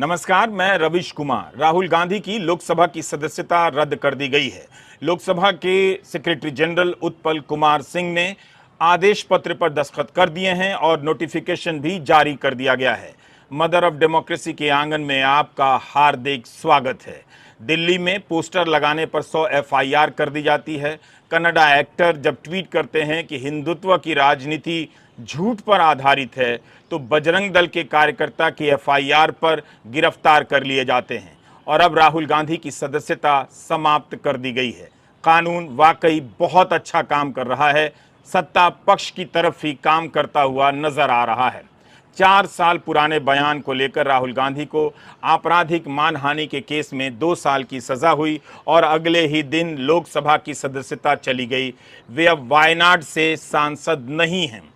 नमस्कार, मैं रविश कुमार। राहुल गांधी की लोकसभा की सदस्यता रद्द कर दी गई है। लोकसभा के सेक्रेटरी जनरल उत्पल कुमार सिंह ने आदेश पत्र पर दस्तखत कर दिए हैं और नोटिफिकेशन भी जारी कर दिया गया है। मदर ऑफ डेमोक्रेसी के आंगन में आपका हार्दिक स्वागत है। दिल्ली में पोस्टर लगाने पर 100 एफआईआर कर दी जाती है। कन्नड़ा एक्टर जब ट्वीट करते हैं कि हिंदुत्व की राजनीति झूठ पर आधारित है, तो बजरंग दल के कार्यकर्ता की एफआईआर पर गिरफ्तार कर लिए जाते हैं। और अब राहुल गांधी की सदस्यता समाप्त कर दी गई है। कानून वाकई बहुत अच्छा काम कर रहा है, सत्ता पक्ष की तरफ ही काम करता हुआ नजर आ रहा है। 4 साल पुराने बयान को लेकर राहुल गांधी को आपराधिक मानहानि के केस में 2 साल की सजा हुई और अगले ही दिन लोकसभा की सदस्यता चली गई। वे अब वायनाड से सांसद नहीं हैं।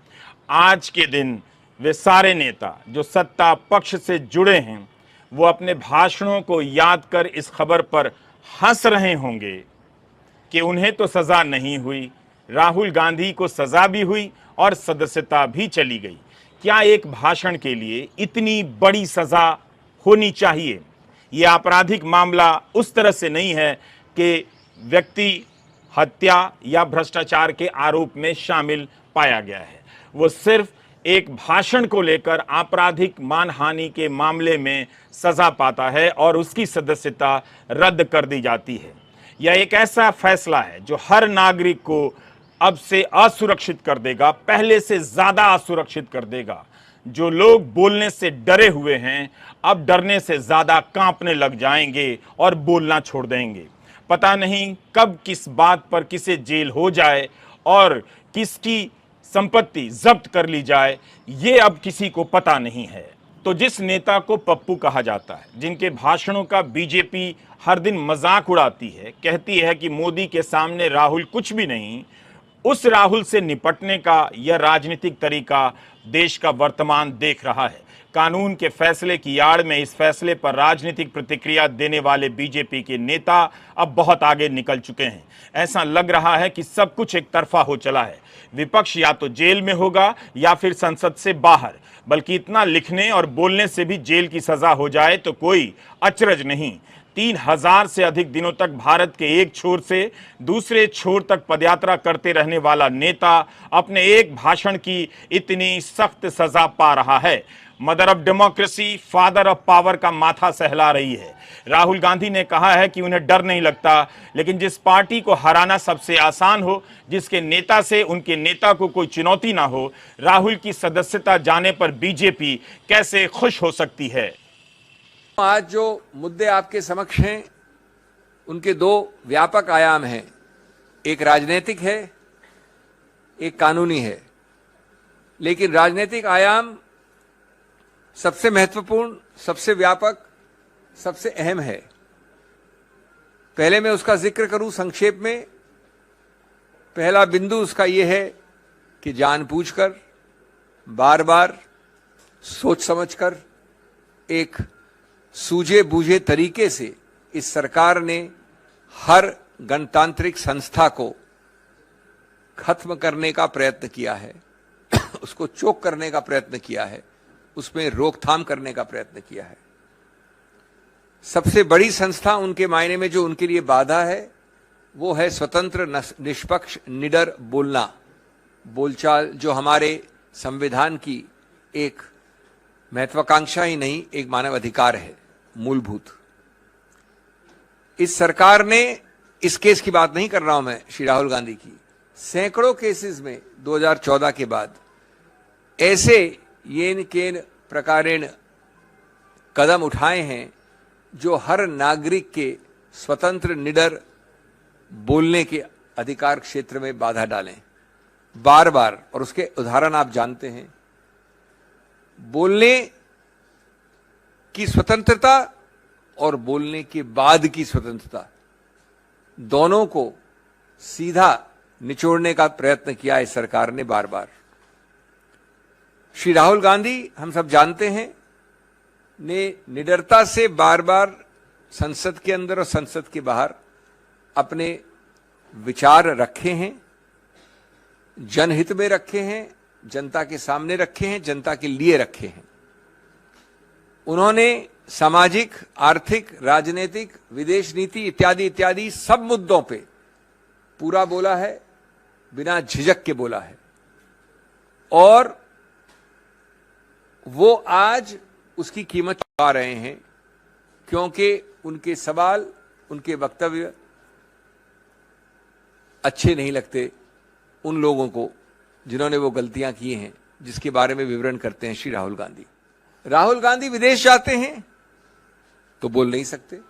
आज के दिन वे सारे नेता जो सत्ता पक्ष से जुड़े हैं, वो अपने भाषणों को याद कर इस खबर पर हंस रहे होंगे कि उन्हें तो सजा नहीं हुई, राहुल गांधी को सजा भी हुई और सदस्यता भी चली गई। क्या एक भाषण के लिए इतनी बड़ी सजा होनी चाहिए? यह आपराधिक मामला उस तरह से नहीं है कि व्यक्ति हत्या या भ्रष्टाचार के आरोप में शामिल पाया गया है। वो सिर्फ एक भाषण को लेकर आपराधिक मानहानि के मामले में सजा पाता है और उसकी सदस्यता रद्द कर दी जाती है। यह एक ऐसा फैसला है जो हर नागरिक को अब से असुरक्षित कर देगा, पहले से ज्यादा असुरक्षित कर देगा। जो लोग बोलने से डरे हुए हैं, अब डरने से ज्यादा कांपने लग जाएंगे और बोलना छोड़ देंगे। पता नहीं कब किस बात पर किसे जेल हो जाए और किसकी संपत्ति जब्त कर ली जाए, ये अब किसी को पता नहीं है। तो जिस नेता को पप्पू कहा जाता है, जिनके भाषणों का बीजेपी हर दिन मजाक उड़ाती है, कहती है कि मोदी के सामने राहुल कुछ भी नहीं, उस राहुल से निपटने का यह राजनीतिक तरीका देश का वर्तमान देख रहा है। कानून के फैसले की आड़ में इस फैसले पर राजनीतिक प्रतिक्रिया देने वाले बीजेपी के नेता अब बहुत आगे निकल चुके हैं। ऐसा लग रहा है कि सब कुछ एक तरफा हो चला है। विपक्ष या तो जेल में होगा या फिर संसद से बाहर, बल्कि इतना लिखने और बोलने से भी जेल की सजा हो जाए तो कोई अचरज नहीं। 3000 से अधिक दिनों तक भारत के एक छोर से दूसरे छोर तक पदयात्रा करते रहने वाला नेता अपने एक भाषण की इतनी सख्त सजा पा रहा है। Mother of democracy, father of power का माथा सहला रही है। राहुल गांधी ने कहा है कि उन्हें डर नहीं लगता, लेकिन जिस पार्टी को हराना सबसे आसान हो, जिसके नेता से उनके नेता को कोई चुनौती ना हो, राहुल की सदस्यता जाने पर बीजेपी कैसे खुश हो सकती है? आज जो मुद्दे आपके समक्ष हैं, उनके 2 व्यापक आयाम हैं। एक राजनीतिक है, एक कानूनी है। लेकिन राजनीतिक आयाम सबसे महत्वपूर्ण, सबसे व्यापक, सबसे अहम है। पहले मैं उसका जिक्र करूं संक्षेप में। पहला बिंदु उसका यह है कि जानबूझकर, बार बार सोच समझकर, एक सूझे बूझे तरीके से इस सरकार ने हर गणतांत्रिक संस्था को खत्म करने का प्रयत्न किया है, उसको चोक करने का प्रयत्न किया है, उसमें रोकथाम करने का प्रयत्न किया है। सबसे बड़ी संस्था उनके मायने में जो उनके लिए बाधा है, वो है स्वतंत्र, निष्पक्ष, निडर बोलना, बोलचाल, जो हमारे संविधान की एक महत्वाकांक्षा ही नहीं, एक मानव अधिकार है, मूलभूत। इस सरकार ने, इस केस की बात नहीं कर रहा हूं मैं श्री राहुल गांधी की, सैकड़ों केसेस में 2014 के बाद ऐसे येन केन प्रकारेण कदम उठाए हैं जो हर नागरिक के स्वतंत्र, निडर बोलने के अधिकार क्षेत्र में बाधा डालें, बार बार। और उसके उदाहरण आप जानते हैं। बोलने की स्वतंत्रता और बोलने के बाद की स्वतंत्रता, दोनों को सीधा निचोड़ने का प्रयत्न किया इस सरकार ने बार बार। श्री राहुल गांधी, हम सब जानते हैं, ने निडरता से बार बार संसद के अंदर और संसद के बाहर अपने विचार रखे हैं, जनहित में रखे हैं, जनता के सामने रखे हैं, जनता के लिए रखे हैं। उन्होंने सामाजिक, आर्थिक, राजनीतिक, विदेश नीति इत्यादि इत्यादि सब मुद्दों पे पूरा बोला है, बिना झिझक के बोला है। और वो आज उसकी कीमत चुका रहे हैं, क्योंकि उनके सवाल, उनके वक्तव्य अच्छे नहीं लगते उन लोगों को जिन्होंने वो गलतियां की हैं, जिसके बारे में विवरण करते हैं श्री राहुल गांधी। राहुल गांधी विदेश जाते हैं तो बोल नहीं सकते।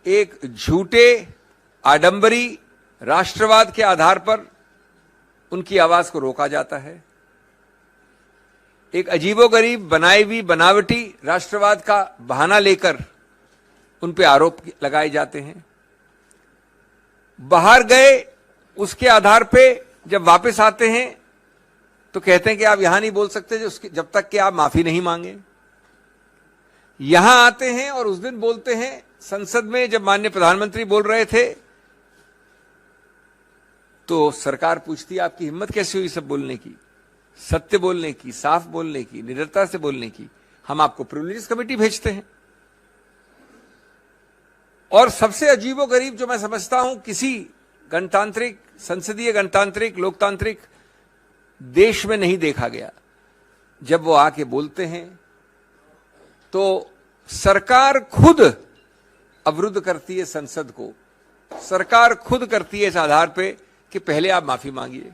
एक झूठे आडंबरी राष्ट्रवाद के आधार पर उनकी आवाज को रोका जाता है। एक अजीबोगरीब बनाई हुई बनावटी राष्ट्रवाद का बहाना लेकर उन पे आरोप लगाए जाते हैं। बाहर गए, उसके आधार पे जब वापस आते हैं तो कहते हैं कि आप यहां नहीं बोल सकते जब तक कि आप माफी नहीं मांगे। यहां आते हैं और उस दिन बोलते हैं संसद में, जब माननीय प्रधानमंत्री बोल रहे थे तो सरकार पूछती आपकी हिम्मत कैसे हुई सब बोलने की, सत्य बोलने की, साफ बोलने की, निडरता से बोलने की। हम आपको प्रिविलेज कमेटी भेजते हैं। और सबसे अजीबोगरीब जो मैं समझता हूं, किसी गणतांत्रिक, संसदीय गणतांत्रिक, लोकतांत्रिक देश में नहीं देखा गया, जब वो आके बोलते हैं तो सरकार खुद अवरुद्ध करती है संसद को। सरकार खुद करती है इस आधार पे कि पहले आप माफी मांगिए।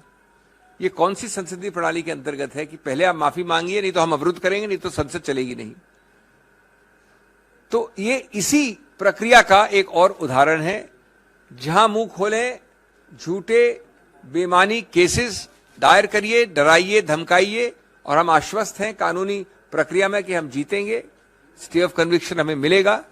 ये कौन सी संसदीय प्रणाली के अंतर्गत है कि पहले आप माफी मांगिए, नहीं तो हम अवरुद्ध करेंगे, नहीं तो संसद चलेगी नहीं। तो ये इसी प्रक्रिया का एक और उदाहरण है, जहां मुंह खोलें, झूठे बेमानी केसेस दायर करिए, डराइए, धमकाइए, और हम आश्वस्त हैं कानूनी प्रक्रिया में कि हम जीतेंगे, स्टे ऑफ कन्विक्शन हमें मिलेगा।